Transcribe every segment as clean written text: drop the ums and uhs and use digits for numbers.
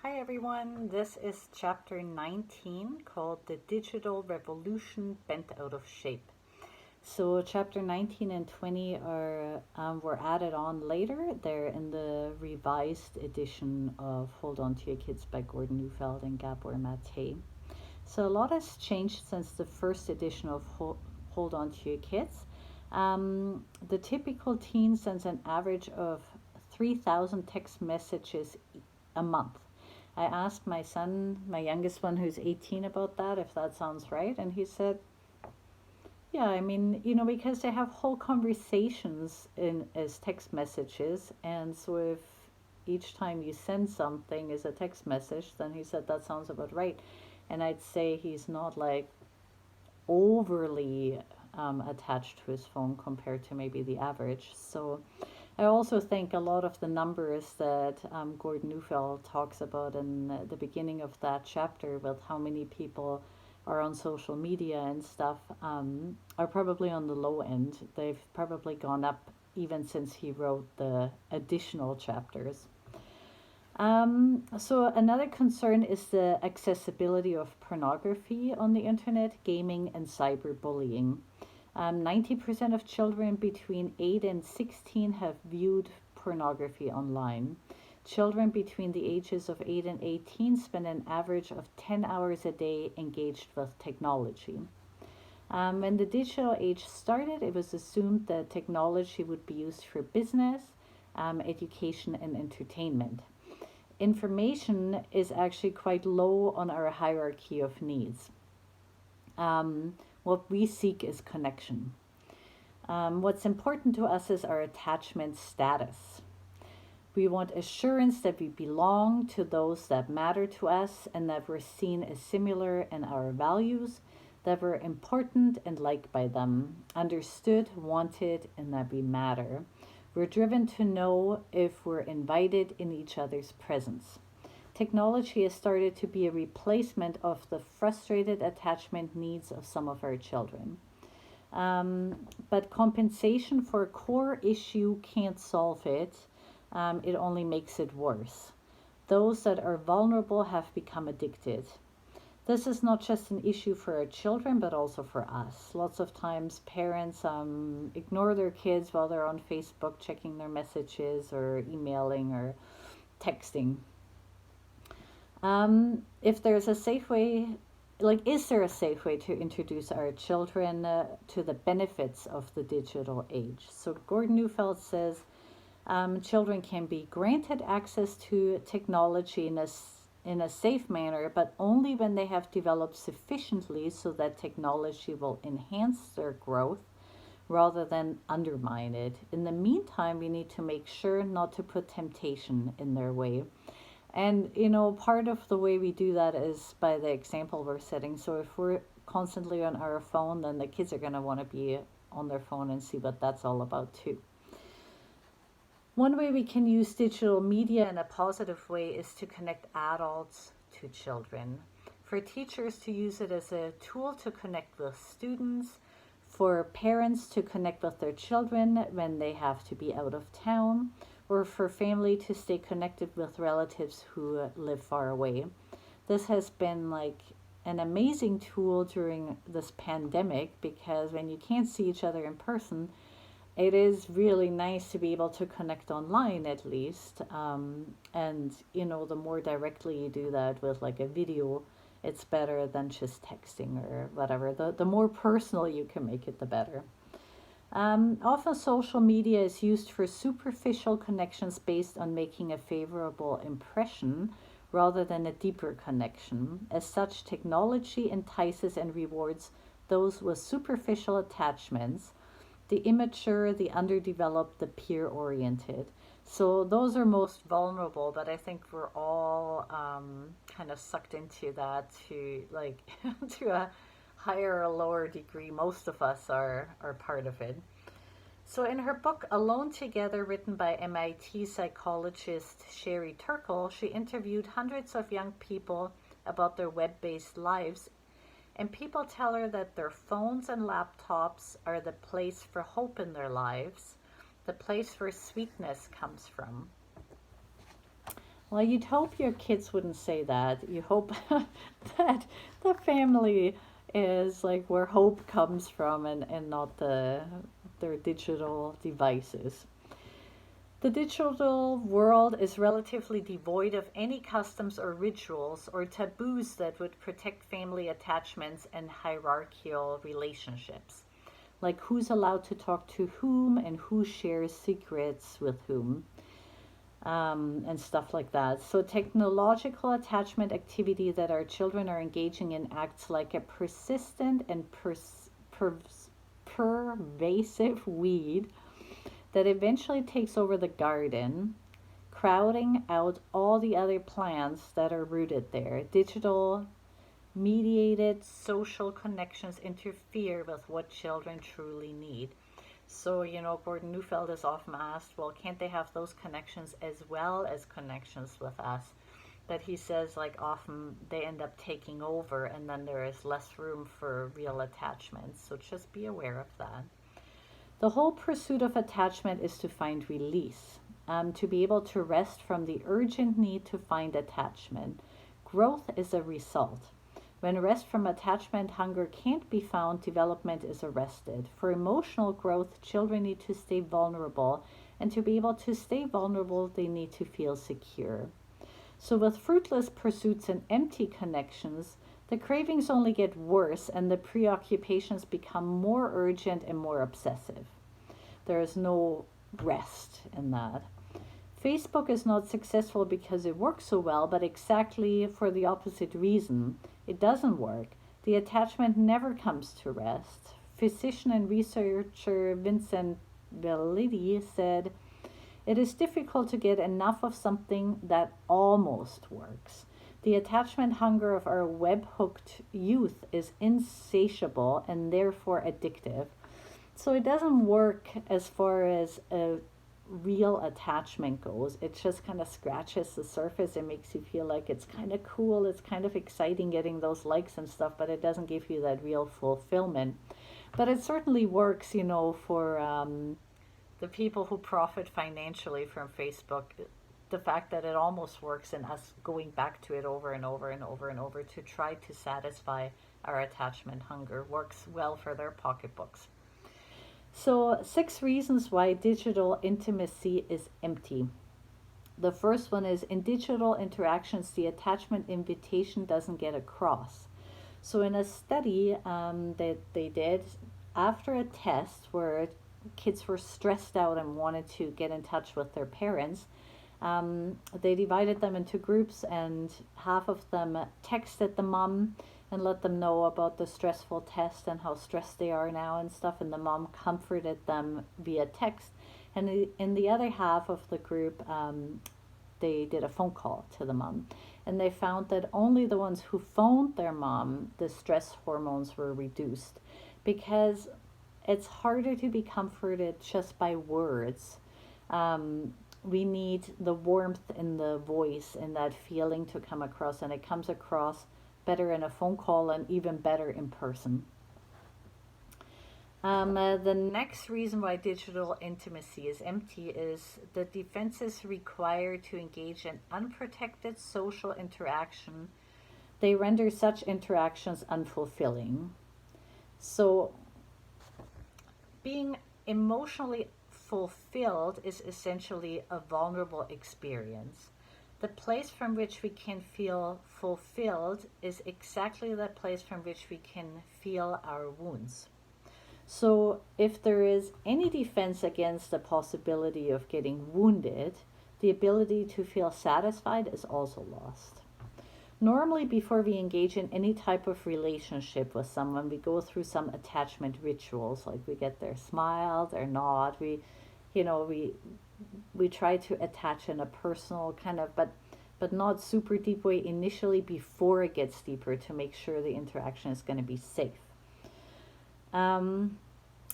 Hi everyone, this is chapter 19 called The Digital Revolution Bent Out of Shape. So chapter 19 and 20 were added on later. They're in the revised edition of Hold On to Your Kids by Gordon Neufeld and Gabor Mate. So a lot has changed since the first edition of Hold On to Your Kids. The typical teen sends an average of 3,000 text messages a month. I asked my son, my youngest one who's 18, about that, if that sounds right. And he said, yeah, because they have whole conversations in as text messages. And so if each time you send something is a text message, then he said that sounds about right. And I'd say he's not like overly attached to his phone compared to maybe the average. So I also think a lot of the numbers that Gordon Neufeld talks about in the beginning of that chapter, with how many people are on social media and stuff, are probably on the low end. They've probably gone up even since he wrote the additional chapters. So another concern is the accessibility of pornography on the internet, gaming, and cyberbullying. 90% of children between 8 and 16 have viewed pornography online. Children between the ages of 8 and 18 spend an average of 10 hours a day engaged with technology. When the digital age started, it was assumed that technology would be used for business, education, and entertainment. Information is actually quite low on our hierarchy of needs. What we seek is connection. What's important to us is our attachment status. We want assurance that we belong to those that matter to us and that we're seen as similar in our values, that we're important and liked by them, understood, wanted, and that we matter. We're driven to know if we're invited in each other's presence. Technology has started to be a replacement of the frustrated attachment needs of some of our children. But compensation for a core issue can't solve it. It only makes it worse. Those that are vulnerable have become addicted. This is not just an issue for our children, but also for us. Lots of times parents ignore their kids while they're on Facebook checking their messages or emailing or texting. If there's a safe way, is there a safe way to introduce our children to the benefits of the digital age? So Gordon Neufeld says children can be granted access to technology in a safe manner, but only when they have developed sufficiently so that technology will enhance their growth rather than undermine it. In the meantime, we need to make sure not to put temptation in their way. And, part of the way we do that is by the example we're setting. So if we're constantly on our phone, then the kids are going to want to be on their phone and see what that's all about too. One way we can use digital media in a positive way is to connect adults to children. For teachers to use it as a tool to connect with students, for parents to connect with their children when they have to be out of town, or for family to stay connected with relatives who live far away. This has been an amazing tool during this pandemic, because when you can't see each other in person, it is really nice to be able to connect online at least. And the more directly you do that with a video, it's better than just texting or whatever. The more personal you can make it, the better. Often social media is used for superficial connections based on making a favorable impression rather than a deeper connection. As such, technology entices and rewards those with superficial attachments, the immature, the underdeveloped, the peer-oriented. So those are most vulnerable, but I think we're all kind of sucked into that to to a higher or lower degree. Most of us are part of it. So in her book Alone Together, written by MIT psychologist Sherry Turkle, she interviewed hundreds of young people about their web-based lives, and people tell her that their phones and laptops are the place for hope in their lives, the place where sweetness comes from. Well, you'd hope your kids wouldn't say that. You hope that the family is like where hope comes from, and not their digital devices. The digital world is relatively devoid of any customs or rituals or taboos that would protect family attachments and hierarchical relationships, like who's allowed to talk to whom and who shares secrets with whom, and stuff like that. So, technological attachment activity that our children are engaging in acts like a persistent and pervasive weed that eventually takes over the garden, crowding out all the other plants that are rooted there. Digital mediated social connections interfere with what children truly need. So, Gordon Neufeld is often asked, well, can't they have those connections as well as connections with us? But he says, like, often they end up taking over, and then there is less room for real attachments. So just be aware of that. The whole pursuit of attachment is to find release, to be able to rest from the urgent need to find attachment. Growth is a result. When rest from attachment hunger can't be found, development is arrested. For emotional growth, children need to stay vulnerable, and to be able to stay vulnerable, they need to feel secure. So, with fruitless pursuits and empty connections, the cravings only get worse and the preoccupations become more urgent and more obsessive. There is no rest in that. Facebook is not successful because it works so well, but exactly for the opposite reason. It doesn't work. The attachment never comes to rest. Physician and researcher Vincent Bellidi said, "It is difficult to get enough of something that almost works. The attachment hunger of our web-hooked youth is insatiable and therefore addictive." So it doesn't work as far as a real attachment goes. It just kind of scratches the surface and makes you feel like it's kind of cool, it's kind of exciting getting those likes and stuff, but it doesn't give you that real fulfillment. But it certainly works, for the people who profit financially from Facebook. The fact that it almost works in us going back to it over and over and over and over to try to satisfy our attachment hunger works well for their pocketbooks. So, 6 reasons why digital intimacy is empty. The first one is, in digital interactions, the attachment invitation doesn't get across. So, in a study that they did after a test where kids were stressed out and wanted to get in touch with their parents, they divided them into groups, and half of them texted the mom and let them know about the stressful test and how stressed they are now and stuff, and the mom comforted them via text. And in the other half of the group, they did a phone call to the mom, and they found that only the ones who phoned their mom, the stress hormones were reduced, because it's harder to be comforted just by words. We need the warmth in the voice and that feeling to come across, and it comes across better in a phone call and even better in person. The next reason why digital intimacy is empty is the defenses required to engage in unprotected social interaction. They render such interactions unfulfilling. So, being emotionally fulfilled is essentially a vulnerable experience. The place from which we can feel fulfilled is exactly the place from which we can feel our wounds. So, if there is any defense against the possibility of getting wounded, the ability to feel satisfied is also lost. Normally, before we engage in any type of relationship with someone, we go through some attachment rituals, like we get their smile, their nod, we try to attach in a personal kind of, but not super deep way initially before it gets deeper, to make sure the interaction is going to be safe.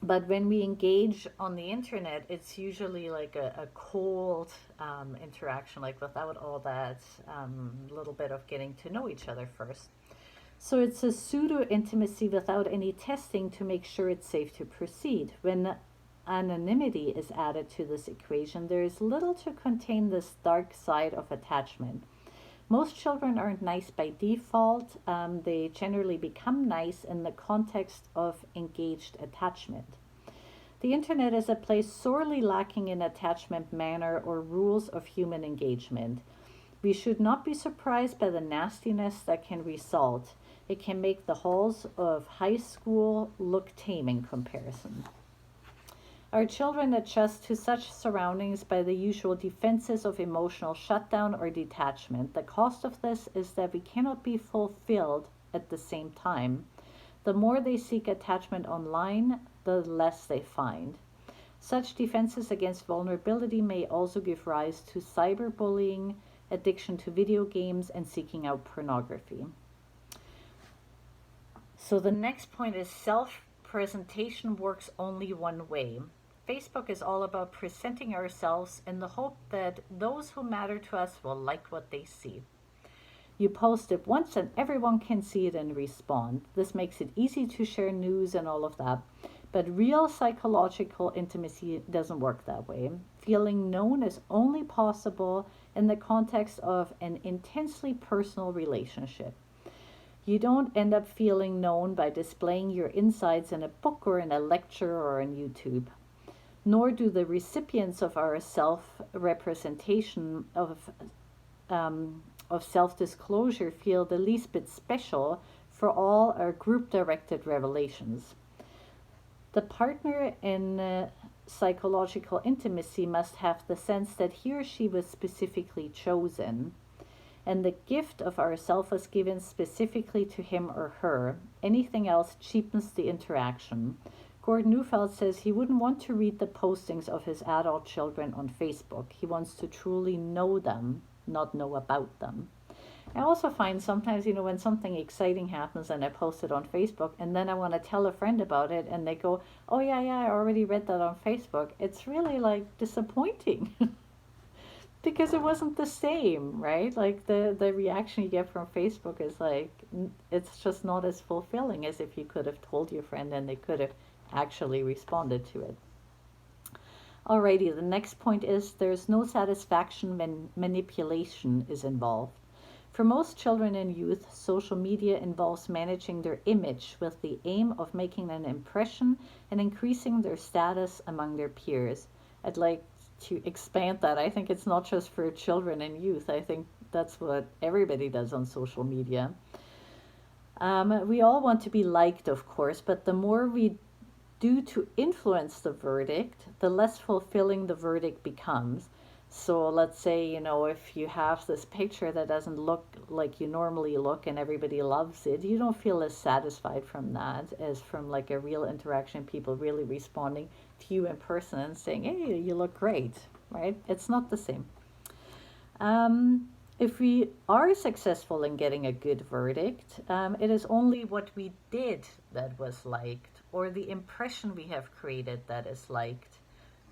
But when we engage on the internet, it's usually like a cold interaction, like without all that little bit of getting to know each other first. So it's a pseudo intimacy without any testing to make sure it's safe to proceed. When anonymity is added to this equation, there is little to contain this dark side of attachment. Most children aren't nice by default. They generally become nice in the context of engaged attachment. The internet is a place sorely lacking in attachment manner or rules of human engagement. We should not be surprised by the nastiness that can result. It can make the halls of high school look tame in comparison. Our children adjust to such surroundings by the usual defenses of emotional shutdown or detachment. The cost of this is that we cannot be fulfilled at the same time. The more they seek attachment online, the less they find. Such defenses against vulnerability may also give rise to cyberbullying, addiction to video games, and seeking out pornography. So the next point is self-presentation works only one way. Facebook is all about presenting ourselves in the hope that those who matter to us will like what they see. You post it once and everyone can see it and respond. This makes it easy to share news and all of that. But real psychological intimacy doesn't work that way. Feeling known is only possible in the context of an intensely personal relationship. You don't end up feeling known by displaying your insides in a book or in a lecture or on YouTube. Nor do the recipients of our self-representation of self-disclosure feel the least bit special for all our group-directed revelations. The partner in psychological intimacy must have the sense that he or she was specifically chosen, and the gift of ourself was given specifically to him or her. Anything else cheapens the interaction. Gordon Neufeld says he wouldn't want to read the postings of his adult children on Facebook. He wants to truly know them, not know about them. I also find sometimes, when something exciting happens and I post it on Facebook and then I want to tell a friend about it and they go, oh yeah, I already read that on Facebook. It's really like disappointing because it wasn't the same, right? Like the reaction you get from Facebook is like, it's just not as fulfilling as if you could have told your friend and they could have actually responded to it. Alrighty, the next point is there's no satisfaction when manipulation is involved. For most children and youth, social media involves managing their image with the aim of making an impression and increasing their status among their peers. I'd like to expand that. I think it's not just for children and youth. I think that's what everybody does on social media. We all want to be liked, of course, but the more we do to influence the verdict, the less fulfilling the verdict becomes. So let's say, if you have this picture that doesn't look like you normally look and everybody loves it, you don't feel as satisfied from that as from like a real interaction, people really responding to you in person and saying, hey, you look great, right? It's not the same. If we are successful in getting a good verdict, it is only what we did that was liked, or the impression we have created that is liked,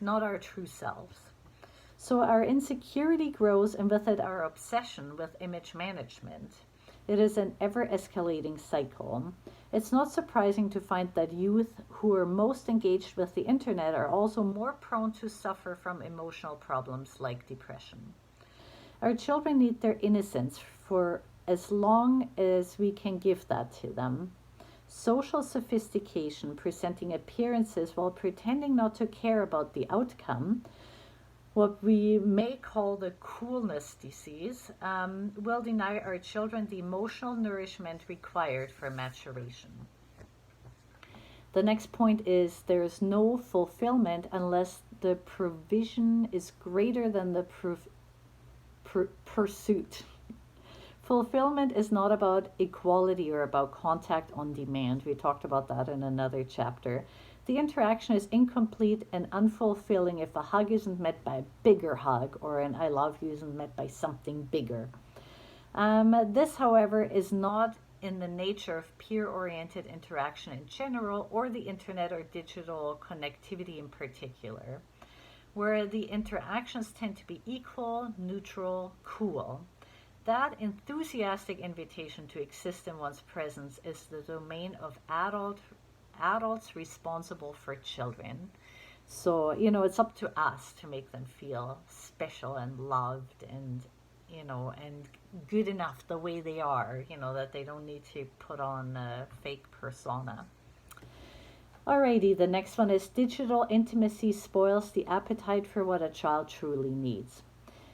not our true selves. So our insecurity grows, and with it our obsession with image management. It is an ever-escalating cycle. It's not surprising to find that youth who are most engaged with the internet are also more prone to suffer from emotional problems like depression. Our children need their innocence for as long as we can give that to them. Social sophistication, presenting appearances while pretending not to care about the outcome, what we may call the coolness disease, will deny our children the emotional nourishment required for maturation. The next point is there's no fulfillment unless the provision is greater than the pursuit. Fulfillment is not about equality or about contact on demand. We talked about that in another chapter. The interaction is incomplete and unfulfilling if a hug isn't met by a bigger hug or an I love you isn't met by something bigger. This, however, is not in the nature of peer-oriented interaction in general or the internet or digital connectivity in particular, where the interactions tend to be equal, neutral, cool. That enthusiastic invitation to exist in one's presence is the domain of adults responsible for children. So, it's up to us to make them feel special and loved and, and good enough the way they are, that they don't need to put on a fake persona. Alrighty, the next one is digital intimacy spoils the appetite for what a child truly needs.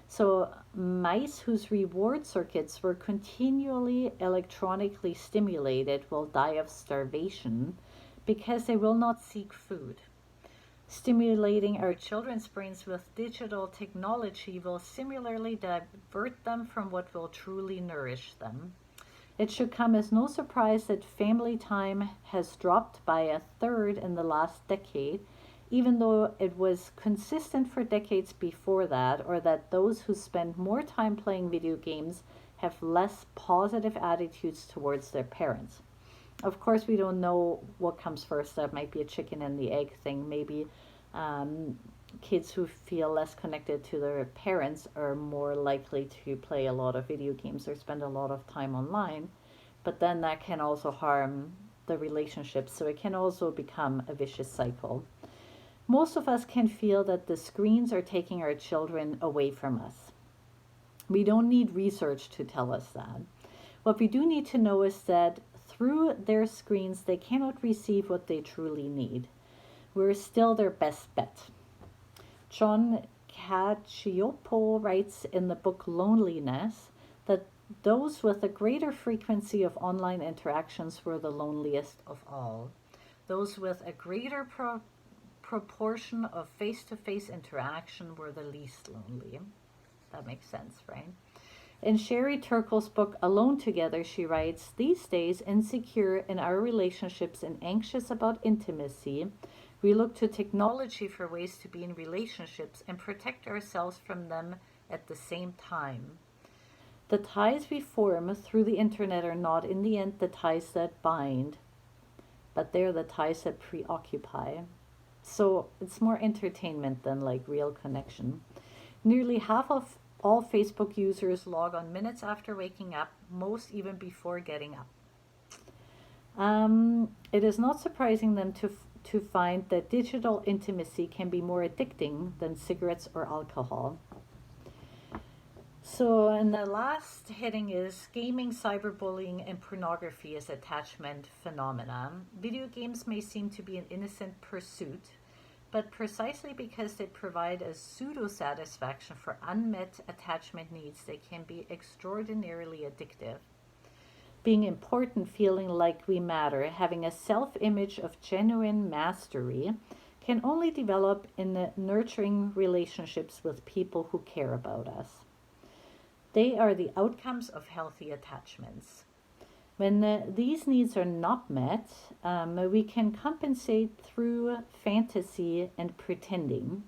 So, mice whose reward circuits were continually electronically stimulated will die of starvation because they will not seek food. Stimulating our children's brains with digital technology will similarly divert them from what will truly nourish them. It should come as no surprise that family time has dropped by a third in the last decade, even though it was consistent for decades before that, or that those who spend more time playing video games have less positive attitudes towards their parents. Of course, we don't know what comes first. That might be a chicken and the egg thing. Maybe kids who feel less connected to their parents are more likely to play a lot of video games or spend a lot of time online. But then that can also harm the relationship. So it can also become a vicious cycle. Most of us can feel that the screens are taking our children away from us. We don't need research to tell us that. What we do need to know is that through their screens, they cannot receive what they truly need. We're still their best bet. John Cacioppo writes in the book Loneliness that those with a greater frequency of online interactions were the loneliest of all. Those with a greater proportion of face-to-face interaction were the least lonely. That makes sense, right? In Sherry Turkle's book Alone Together, she writes, these days, insecure in our relationships and anxious about intimacy, we look to technology for ways to be in relationships and protect ourselves from them at the same time. The ties we form through the internet are not in the end the ties that bind, but they're the ties that preoccupy. So it's more entertainment than like real connection. Nearly half of all Facebook users log on minutes after waking up, most even before getting up. It is not surprising them to find that digital intimacy can be more addicting than cigarettes or alcohol. So, and the last heading is gaming, cyberbullying, and pornography as attachment phenomena. Video games may seem to be an innocent pursuit, but precisely because they provide a pseudo-satisfaction for unmet attachment needs, they can be extraordinarily addictive. Being important, feeling like we matter, having a self-image of genuine mastery, can only develop in the nurturing relationships with people who care about us. They are the outcomes of healthy attachments. When these needs are not met, we can compensate through fantasy and pretending.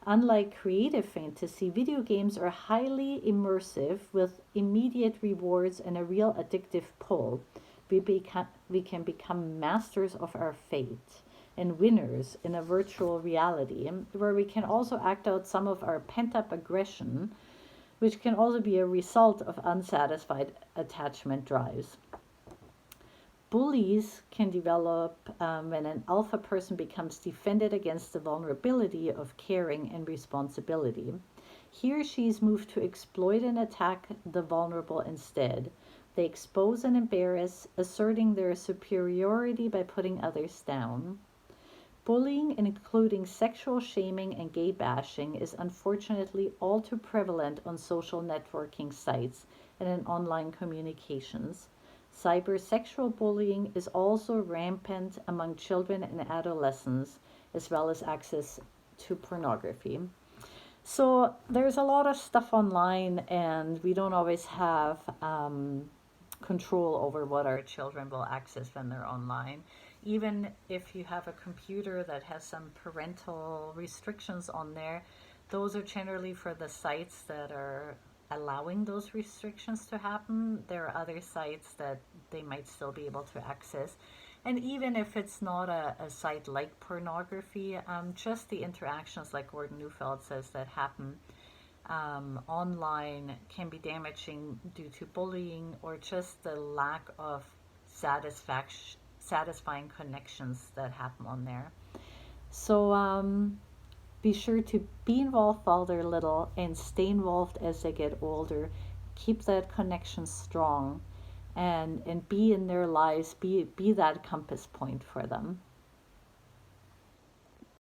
Unlike creative fantasy, video games are highly immersive with immediate rewards and a real addictive pull. We can become masters of our fate and winners in a virtual reality where we can also act out some of our pent-up aggression, which can also be a result of unsatisfied attachment drives. Bullies can develop when an alpha person becomes defended against the vulnerability of caring and responsibility. He or she is moved to exploit and attack the vulnerable instead. They expose and embarrass, asserting their superiority by putting others down. Bullying, including sexual shaming and gay bashing, is unfortunately all too prevalent on social networking sites and in online communications. Cybersexual bullying is also rampant among children and adolescents, as well as access to pornography. So there's a lot of stuff online, and we don't always have control over what our children will access when they're online. Even if you have a computer that has some parental restrictions on there, those are generally for the sites that are allowing those restrictions to happen. There are other sites that they might still be able to access. And even if it's not a site like pornography, just the interactions, like Gordon Neufeld says, that happen online can be damaging due to bullying or just the lack of satisfying connections that happen on there. So be sure to be involved while they're little and stay involved as they get older. Keep that connection strong, and be in their lives, be that compass point for them.